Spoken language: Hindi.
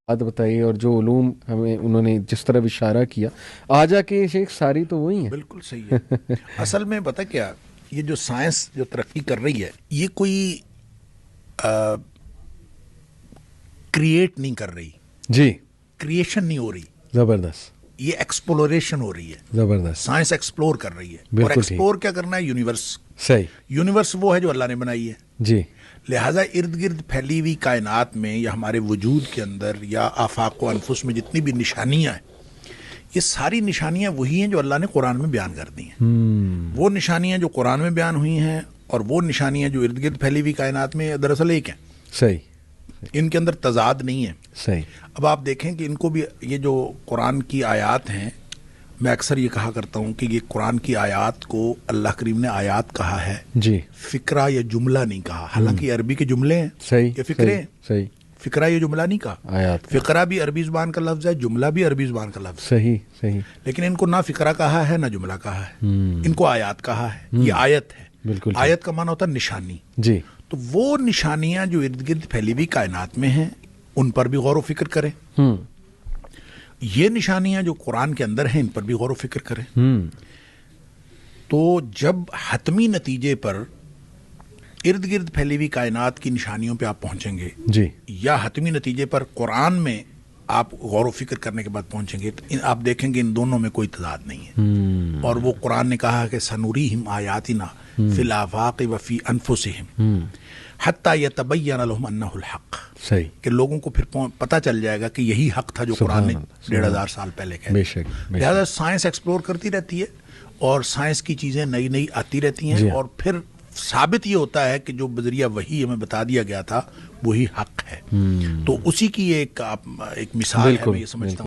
बात बताई और जो उलूम हमें उन्होंने जिस तरह इशारा किया, आ जाके शेख सारी तो वही है। बिल्कुल सही है। असल में पता क्या, ये जो साइंस जो तरक्की कर रही है, ये कोई क्रिएट नहीं कर रही, जी, क्रिएशन नहीं हो रही, जबरदस्त, ये एक्सप्लोरेशन हो रही है। जबरदस्त, साइंस एक्सप्लोर कर रही है। और बिल्कुल ठीक, एक्सप्लोर क्या करना है? यूनिवर्स। सही, यूनिवर्स वो है जो अल्लाह ने बनाई है। जी, लिहाजा इर्द गिर्द फैली हुई कायनात में या हमारे वजूद के अंदर या आफाक व अनफुस में जितनी भी निशानियां हैं, ये सारी निशानियां वही हैं जो अल्लाह ने कुरान में बयान कर दी हैं। वो निशानियां जो कुरान में बयान हुई हैं और वो निशानियां जो इर्द गिर्द फैली हुई कायनात में दरअसल एक हैं। सही, इनके अंदर तजाद नहीं है। सही, अब आप देखें कि इनको भी, ये जो कुरान की आयात हैं, मैं अक्सर ये कहा करता हूँ कि ये कुरान की आयात को अल्लाह करीम ने आयात कहा है, जी, फिक्रा या जुमला नहीं कहा। हालांकि अरबी के जुमले हैं, सही, ये फिक्रे हैं। सही, फिक्रा ये जुमला नहीं कहा। आयात, फिक्रा भी अरबी जुबान का लफ्ज है, जुमला भी अरबी जुबान का लफ्ज है। सही, सही, लेकिन इनको ना फिक्रा कहा है ना जुमला कहा है, इनको आयात कहा है। ये आयत है। बिल्कुल, आयत का माना होता है निशानी। जी, तो वो निशानियां जो इर्द गिर्द फैली हुई कायनात में हैं, उन पर भी गौर व फिक्र करें। ये निशानियां जो कुरान के अंदर हैं, इन पर भी गौर व फिक्र करें। तो जब हतमी नतीजे पर इर्द गिर्द फैली हुई कायनात की निशानियों पे आप पहुंचेंगे, जी, या हतमी नतीजे पर कुरान में आप गौर व फिक्र करने के बाद पहुंचेंगे, तो आप देखेंगे इन दोनों में कोई तजाद नहीं है। और वो कुरान ने कहा कि सनुरीहिम आयातिना फिल आफाक व फी अनफुसिहिम हत्ता यतबय्यन लहुम अन्नहुल हक। सही, कि लोगों को फिर पता चल जाएगा कि यही हक था जो कुरान ने 1500 साल पहले कहा। बेशक, लिहाजा साइंस एक्सप्लोर करती रहती है और साइंस की चीज़ें नई नई आती रहती हैं, और फिर साबित ये होता है कि जो बजरिया वही हमें बता दिया गया था वही हक है। तो उसी की एक मिसाल है, मैं ये समझता हूँ।